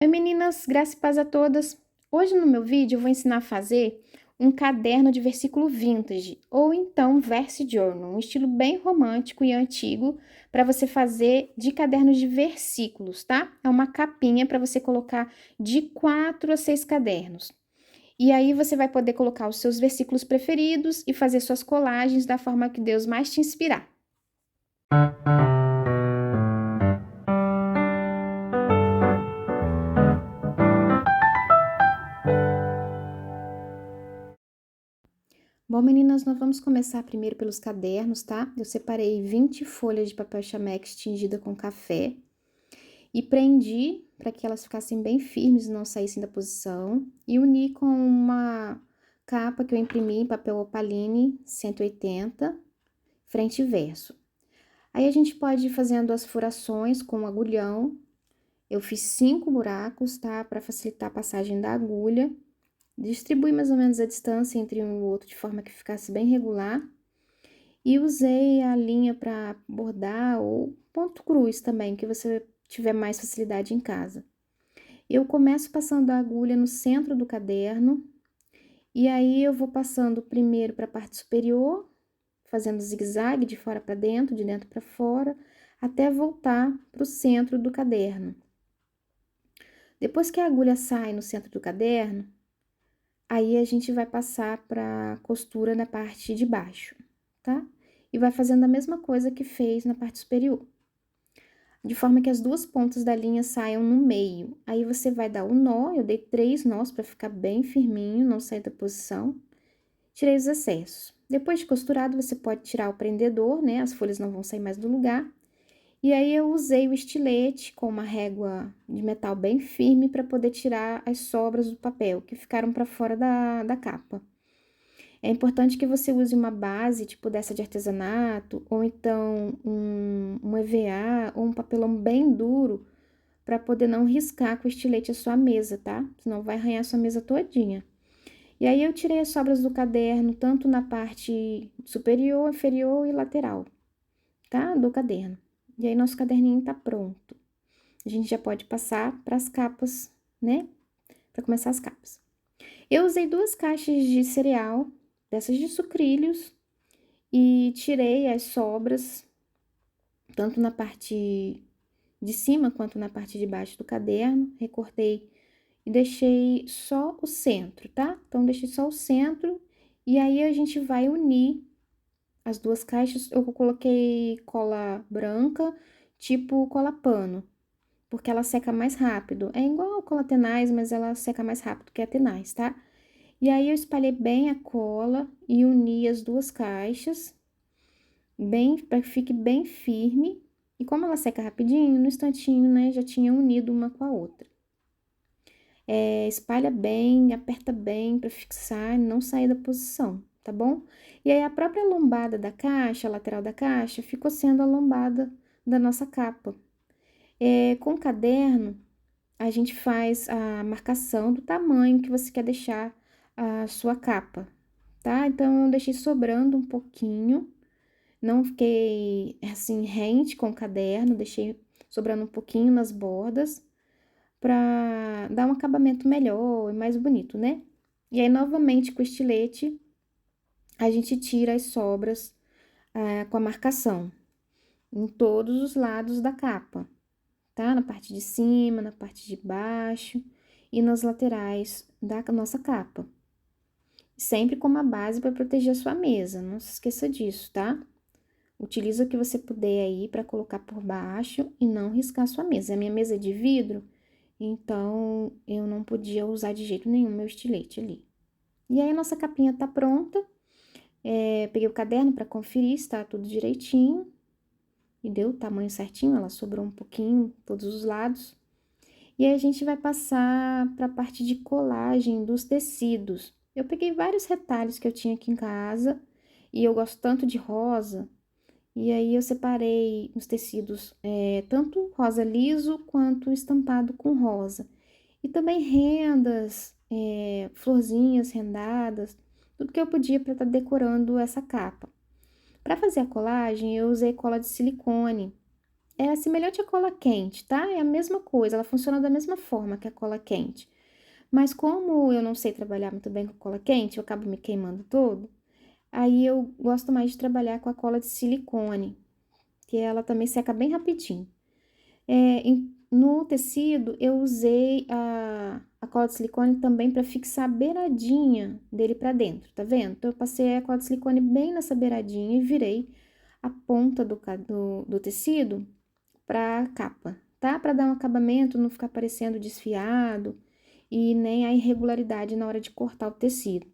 Oi meninas, graça e paz a todas. Hoje no meu vídeo eu vou ensinar a fazer um caderno de versículo vintage, ou então verse journal, um estilo bem romântico e antigo para você fazer de cadernos de versículos, tá? É uma capinha para você colocar de 4 a 6 cadernos. E aí você vai poder colocar os seus versículos preferidos e fazer suas colagens da forma que Deus mais te inspirar. Bom, meninas, nós vamos começar primeiro pelos cadernos, tá? Eu separei 20 folhas de papel chamex tingida com café e prendi para que elas ficassem bem firmes e não saíssem da posição. E uni com uma capa que eu imprimi em papel opaline 180, frente e verso. Aí a gente pode ir fazendo as furações com um agulhão. Eu fiz 5 buracos, tá? Para facilitar a passagem da agulha. Distribui mais ou menos a distância entre um e o outro de forma que ficasse bem regular. E usei a linha para bordar ou ponto cruz também, que você tiver mais facilidade em casa. Eu começo passando a agulha no centro do caderno, e aí eu vou passando primeiro para a parte superior, fazendo zigue-zague de fora para dentro, de dentro para fora, até voltar para o centro do caderno. Depois que a agulha sai no centro do caderno, aí a gente vai passar para a costura na parte de baixo, tá? E vai fazendo a mesma coisa que fez na parte superior, de forma que as duas pontas da linha saiam no meio. Aí você vai dar o nó, eu dei 3 nós para ficar bem firminho, não sair da posição. Tirei os excessos. Depois de costurado, você pode tirar o prendedor, né? As folhas não vão sair mais do lugar. E aí eu usei o estilete com uma régua de metal bem firme para poder tirar as sobras do papel que ficaram para fora da capa. É importante que você use uma base, tipo dessa de artesanato, ou então um EVA ou um papelão bem duro, para poder não riscar com o estilete a sua mesa, tá? Senão vai arranhar a sua mesa todinha. E aí eu tirei as sobras do caderno, tanto na parte superior, inferior e lateral, tá? Do caderno. E aí nosso caderninho tá pronto. A gente já pode passar para as capas, né? Para começar as capas. Eu usei 2 caixas de cereal, dessas de sucrilhos, e tirei as sobras, tanto na parte de cima quanto na parte de baixo do caderno, recortei e deixei só o centro, tá? Então, deixei só o centro, e aí a gente vai unir as 2 caixas. Eu coloquei cola branca, tipo cola pano, porque ela seca mais rápido. É igual a cola tenaz, mas ela seca mais rápido que a tenaz, tá? E aí eu espalhei bem a cola e uni as 2 caixas, bem, para que fique bem firme. E como ela seca rapidinho, no instantinho, né, já tinha unido uma com a outra. Espalha bem, aperta bem para fixar e não sair da posição, tá bom? E aí a própria lombada da caixa, a lateral da caixa, ficou sendo a lombada da nossa capa. Com o caderno, a gente faz a marcação do tamanho que você quer deixar a sua capa, tá? Então, eu deixei sobrando um pouquinho, não fiquei assim rente com o caderno, deixei sobrando um pouquinho nas bordas para dar um acabamento melhor e mais bonito, né? E aí, novamente, com o estilete, a gente tira as sobras com a marcação em todos os lados da capa, tá? Na parte de cima, na parte de baixo e nas laterais da nossa capa. Sempre com uma base para proteger a sua mesa, não se esqueça disso, tá? Utiliza o que você puder aí para colocar por baixo e não riscar a sua mesa. A minha mesa é de vidro, então eu não podia usar de jeito nenhum meu estilete ali. E aí a nossa capinha tá pronta. Peguei o caderno para conferir se tá tudo direitinho. E deu o tamanho certinho, ela sobrou um pouquinho, todos os lados. E aí a gente vai passar para a parte de colagem dos tecidos. Eu peguei vários retalhos que eu tinha aqui em casa e eu gosto tanto de rosa. E aí eu separei os tecidos, tanto rosa liso quanto estampado com rosa. E também rendas, florzinhas rendadas, tudo que eu podia para estar decorando essa capa. Para fazer a colagem, eu usei cola de silicone. é semelhante à cola quente, tá? É a mesma coisa, ela funciona da mesma forma que a cola quente. Mas como eu não sei trabalhar muito bem com cola quente, eu acabo me queimando todo, aí eu gosto mais de trabalhar com a cola de silicone, que ela também seca bem rapidinho. No tecido, eu usei a cola de silicone também para fixar a beiradinha dele para dentro, tá vendo? Então, eu passei a cola de silicone bem nessa beiradinha e virei a ponta do tecido para a capa, tá? Para dar um acabamento, não ficar parecendo desfiado e nem a irregularidade na hora de cortar o tecido.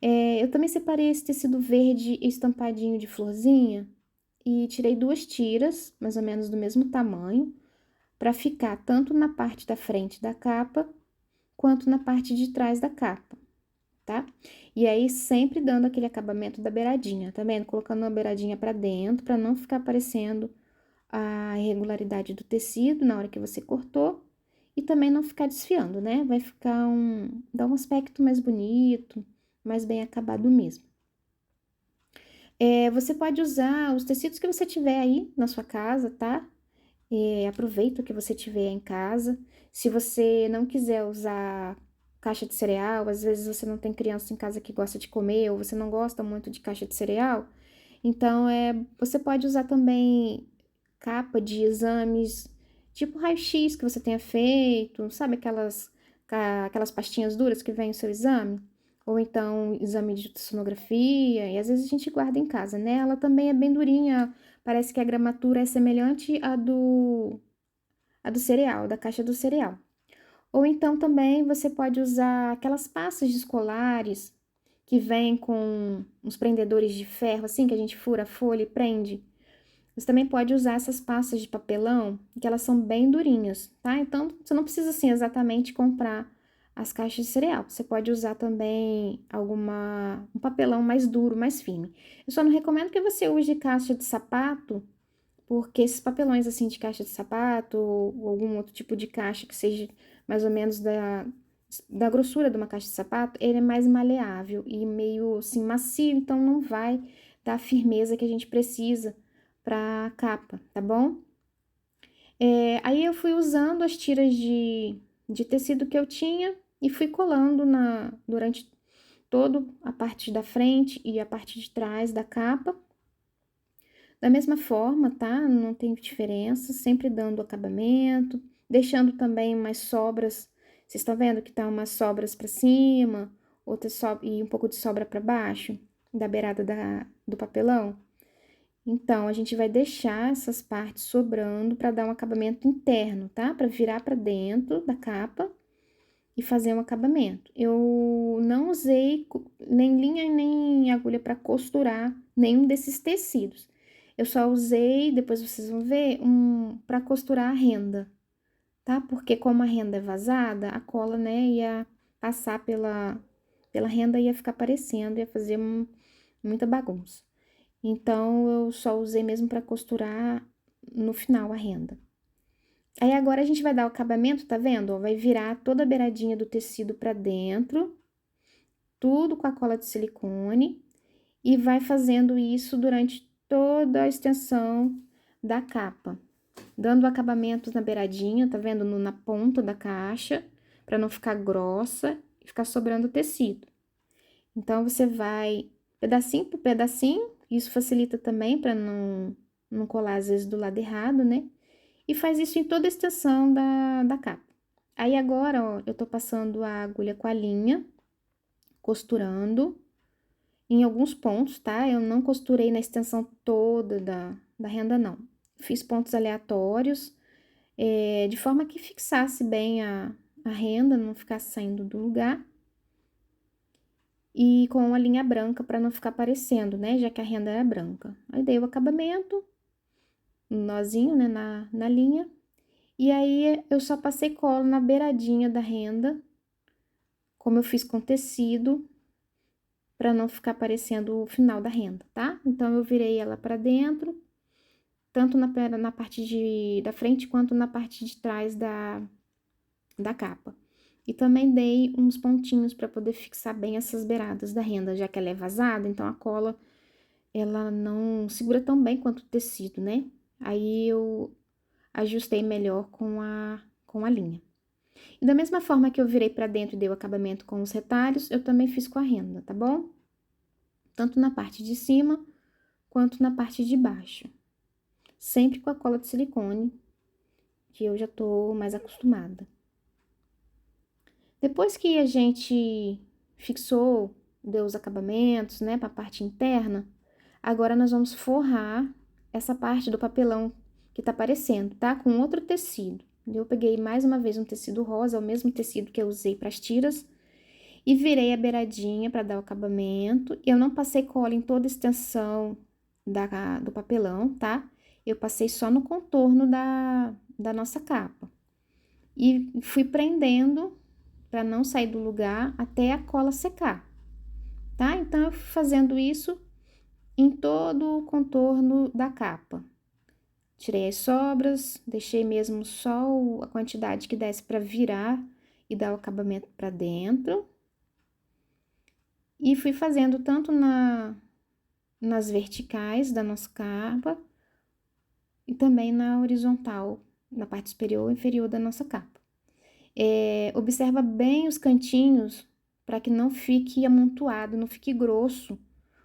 Eu também separei esse tecido verde estampadinho de florzinha e tirei 2 tiras, mais ou menos do mesmo tamanho, para ficar tanto na parte da frente da capa, quanto na parte de trás da capa, tá? E aí, sempre dando aquele acabamento da beiradinha, tá vendo? Colocando a beiradinha para dentro, para não ficar aparecendo a irregularidade do tecido na hora que você cortou, e também não ficar desfiando, né? Vai ficar dá um aspecto mais bonito, mais bem acabado mesmo. Você pode usar os tecidos que você tiver aí na sua casa, tá? Aproveita o que você tiver em casa. Se você não quiser usar caixa de cereal, às vezes você não tem criança em casa que gosta de comer, ou você não gosta muito de caixa de cereal, então você pode usar também capa de exames, tipo raio-x que você tenha feito, sabe aquelas pastinhas duras que vem o seu exame? Ou então exame de sonografia, e às vezes a gente guarda em casa, né? Ela também é bem durinha, parece que a gramatura é semelhante à do cereal, da caixa do cereal. Ou então também você pode usar aquelas pastas escolares que vêm com uns prendedores de ferro, assim, que a gente fura a folha e prende. Você também pode usar essas pastas de papelão, que elas são bem durinhas, tá? Então, você não precisa, assim, exatamente comprar as caixas de cereal. Você pode usar também um papelão mais duro, mais firme. Eu só não recomendo que você use caixa de sapato, porque esses papelões, assim, de caixa de sapato ou algum outro tipo de caixa que seja mais ou menos da grossura de uma caixa de sapato, ele é mais maleável e meio, assim, macio, então não vai dar a firmeza que a gente precisa para a capa, tá bom? Aí eu fui usando as tiras de tecido que eu tinha e fui colando durante toda a parte da frente e a parte de trás da capa. Da mesma forma, tá? Não tem diferença, sempre dando acabamento, deixando também umas sobras. Vocês estão vendo que tá umas sobras para cima, e um pouco de sobra para baixo, da beirada do papelão? Então, a gente vai deixar essas partes sobrando para dar um acabamento interno, tá? Para virar para dentro da capa e fazer um acabamento. Eu não usei nem linha e nem agulha para costurar nenhum desses tecidos. Eu só usei, depois vocês vão ver, para costurar a renda, tá? Porque como a renda é vazada, a cola, né, ia passar pela renda, ia ficar aparecendo, ia fazer muita bagunça. Então, eu só usei mesmo para costurar no final a renda. Aí, agora a gente vai dar o acabamento, tá vendo? Ó, vai virar toda a beiradinha do tecido para dentro, tudo com a cola de silicone, e vai fazendo isso durante toda a extensão da capa, dando acabamento na beiradinha, tá vendo? Na ponta da caixa, para não ficar grossa e ficar sobrando tecido. Então, você vai pedacinho por pedacinho, isso facilita também para não colar às vezes do lado errado, né? E faz isso em toda a extensão da capa. Aí agora, ó, eu tô passando a agulha com a linha, costurando em alguns pontos, tá? Eu não costurei na extensão toda da renda, não. Fiz pontos aleatórios, de forma que fixasse bem a renda, não ficasse saindo do lugar. E com a linha branca para não ficar aparecendo, né? Já que a renda era branca. Aí dei o acabamento, um nozinho, né, na linha. E aí eu só passei cola na beiradinha da renda, como eu fiz com tecido, para não ficar aparecendo o final da renda, tá? Então eu virei ela para dentro, tanto na parte da frente quanto na parte de trás da capa. E também dei uns pontinhos para poder fixar bem essas beiradas da renda, já que ela é vazada, então a cola ela não segura tão bem quanto o tecido, né? Aí eu ajustei melhor com a linha. E da mesma forma que eu virei pra dentro e dei o acabamento com os retalhos, eu também fiz com a renda, tá bom? Tanto na parte de cima quanto na parte de baixo. Sempre com a cola de silicone, que eu já tô mais acostumada. Depois que a gente fixou, deu os acabamentos, né, pra parte interna, agora nós vamos forrar essa parte do papelão que tá aparecendo, tá? Com outro tecido. Eu peguei mais uma vez um tecido rosa, o mesmo tecido que eu usei para as tiras, e virei a beiradinha para dar o acabamento. Eu não passei cola em toda a extensão do papelão, tá? Eu passei só no contorno da nossa capa. E fui prendendo para não sair do lugar até a cola secar, tá? Então, eu fui fazendo isso em todo o contorno da capa. Tirei as sobras, deixei mesmo só a quantidade que desse para virar e dar o acabamento para dentro. E fui fazendo tanto nas verticais da nossa capa e também na horizontal, na parte superior e inferior da nossa capa. Observa bem os cantinhos para que não fique amontoado, não fique grosso.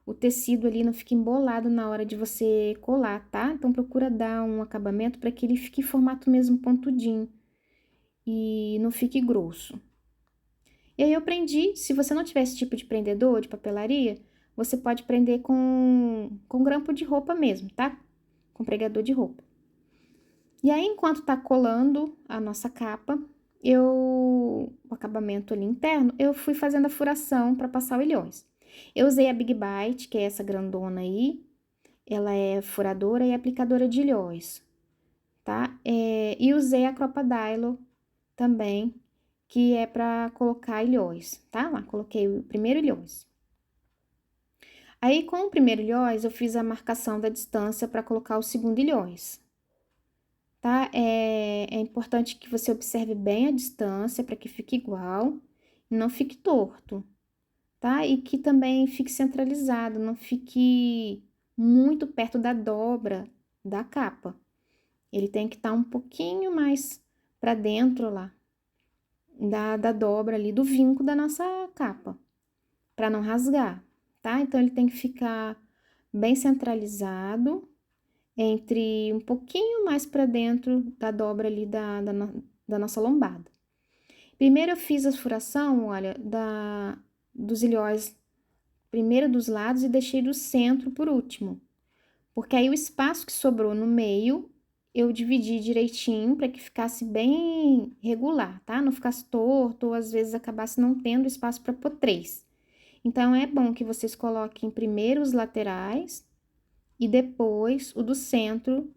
O tecido ali não fique embolado na hora de você colar, tá? Então, procura dar um acabamento para que ele fique em formato mesmo pontudinho e não fique grosso. E aí eu prendi, se você não tiver esse tipo de prendedor de papelaria, você pode prender com grampo de roupa mesmo, tá? Com pregador de roupa. E aí, enquanto tá colando a nossa capa, o acabamento ali interno, eu fui fazendo a furação para passar o ilhós. Eu usei a Big Bite, que é essa grandona aí, ela é furadora e aplicadora de ilhós, tá? E usei a Crocodile também, que é para colocar ilhós, tá? Lá, coloquei o primeiro ilhós. Aí, com o primeiro ilhós, eu fiz a marcação da distância para colocar o segundo ilhós, tá? É importante que você observe bem a distância para que fique igual e não fique torto, tá? E que também fique centralizado, não fique muito perto da dobra da capa. Ele tem que estar um pouquinho mais para dentro lá da dobra ali do vinco da nossa capa, para não rasgar, tá? Então, ele tem que ficar bem centralizado entre um pouquinho mais para dentro da dobra ali da nossa lombada. Primeiro eu fiz a furação, olha, dos ilhóis, primeiro dos lados e deixei do centro por último, porque aí o espaço que sobrou no meio eu dividi direitinho para que ficasse bem regular, tá? Não ficasse torto ou às vezes acabasse não tendo espaço para pôr três. Então, é bom que vocês coloquem primeiro os laterais e depois o do centro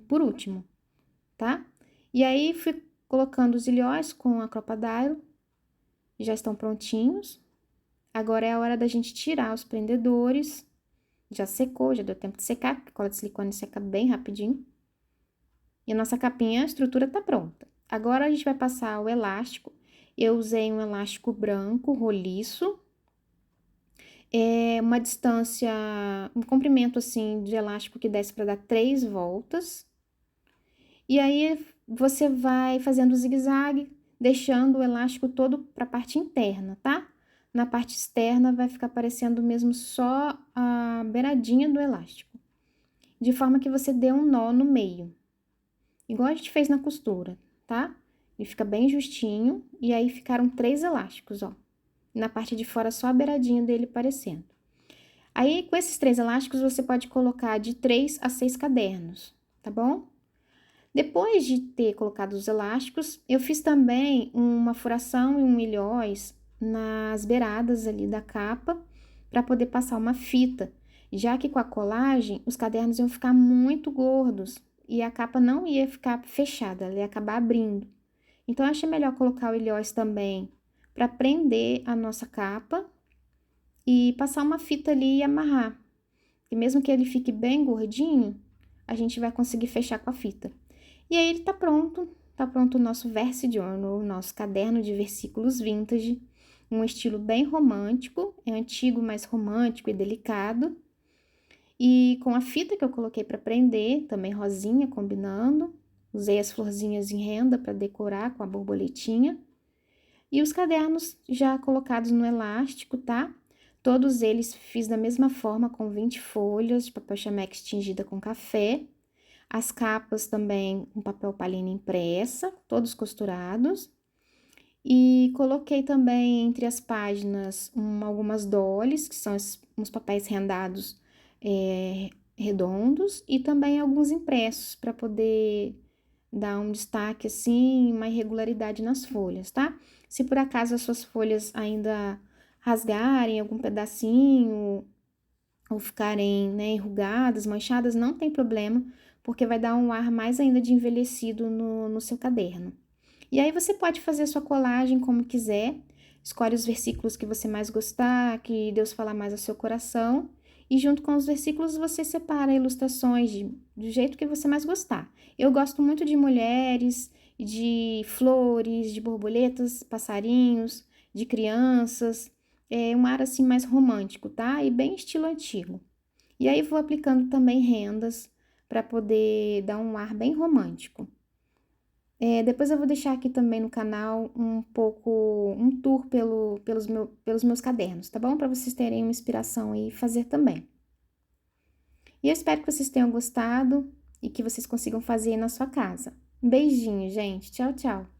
por último, tá? E aí, fui colocando os ilhóis com a Crocodile, já estão prontinhos. Agora é a hora da gente tirar os prendedores. Já secou, já deu tempo de secar, porque a cola de silicone seca bem rapidinho. E a nossa capinha, a estrutura tá pronta. Agora, a gente vai passar o elástico. Eu usei um elástico branco, roliço. Uma distância, um comprimento assim de elástico que desce para dar 3 voltas. E aí você vai fazendo zigue-zague, deixando o elástico todo para a parte interna, tá? Na parte externa vai ficar aparecendo mesmo só a beiradinha do elástico, de forma que você dê um nó no meio, igual a gente fez na costura, tá? Ele fica bem justinho e aí ficaram 3 elásticos, ó. Na parte de fora só a beiradinha dele aparecendo. Aí, com esses 3 elásticos, você pode colocar de 3 a 6 cadernos, tá bom? Depois de ter colocado os elásticos, eu fiz também uma furação e um ilhóis nas beiradas ali da capa, para poder passar uma fita, já que com a colagem, os cadernos iam ficar muito gordos e a capa não ia ficar fechada, ela ia acabar abrindo. Então, eu achei melhor colocar o ilhóis também para prender a nossa capa e passar uma fita ali e amarrar. E mesmo que ele fique bem gordinho, a gente vai conseguir fechar com a fita. E aí ele tá pronto o nosso Verse Journal, o nosso caderno de versículos vintage, um estilo bem romântico, é antigo, mas romântico e delicado. E com a fita que eu coloquei para prender, também rosinha, combinando. Usei as florzinhas em renda para decorar com a borboletinha. E os cadernos já colocados no elástico, tá? Todos eles fiz da mesma forma, com 20 folhas de papel chamex tingida com café. As capas também com papel palina impressa, todos costurados. E coloquei também entre as páginas algumas dolis, que são uns papéis rendados redondos, e também alguns impressos para poder dar um destaque assim, uma irregularidade nas folhas, tá? Se por acaso as suas folhas ainda rasgarem algum pedacinho ou ficarem, né, enrugadas, manchadas, não tem problema, porque vai dar um ar mais ainda de envelhecido no seu caderno. E aí você pode fazer a sua colagem como quiser, escolhe os versículos que você mais gostar, que Deus fala mais ao seu coração, e junto com os versículos você separa ilustrações do jeito que você mais gostar. Eu gosto muito de mulheres, de flores, de borboletas, passarinhos, de crianças, é um ar assim mais romântico, tá? E bem estilo antigo. E aí vou aplicando também rendas para poder dar um ar bem romântico. Depois eu vou deixar aqui também no canal um tour pelos meus cadernos, tá bom? Para vocês terem uma inspiração e fazer também. E eu espero que vocês tenham gostado e que vocês consigam fazer na sua casa. Um beijinho, gente. Tchau, tchau.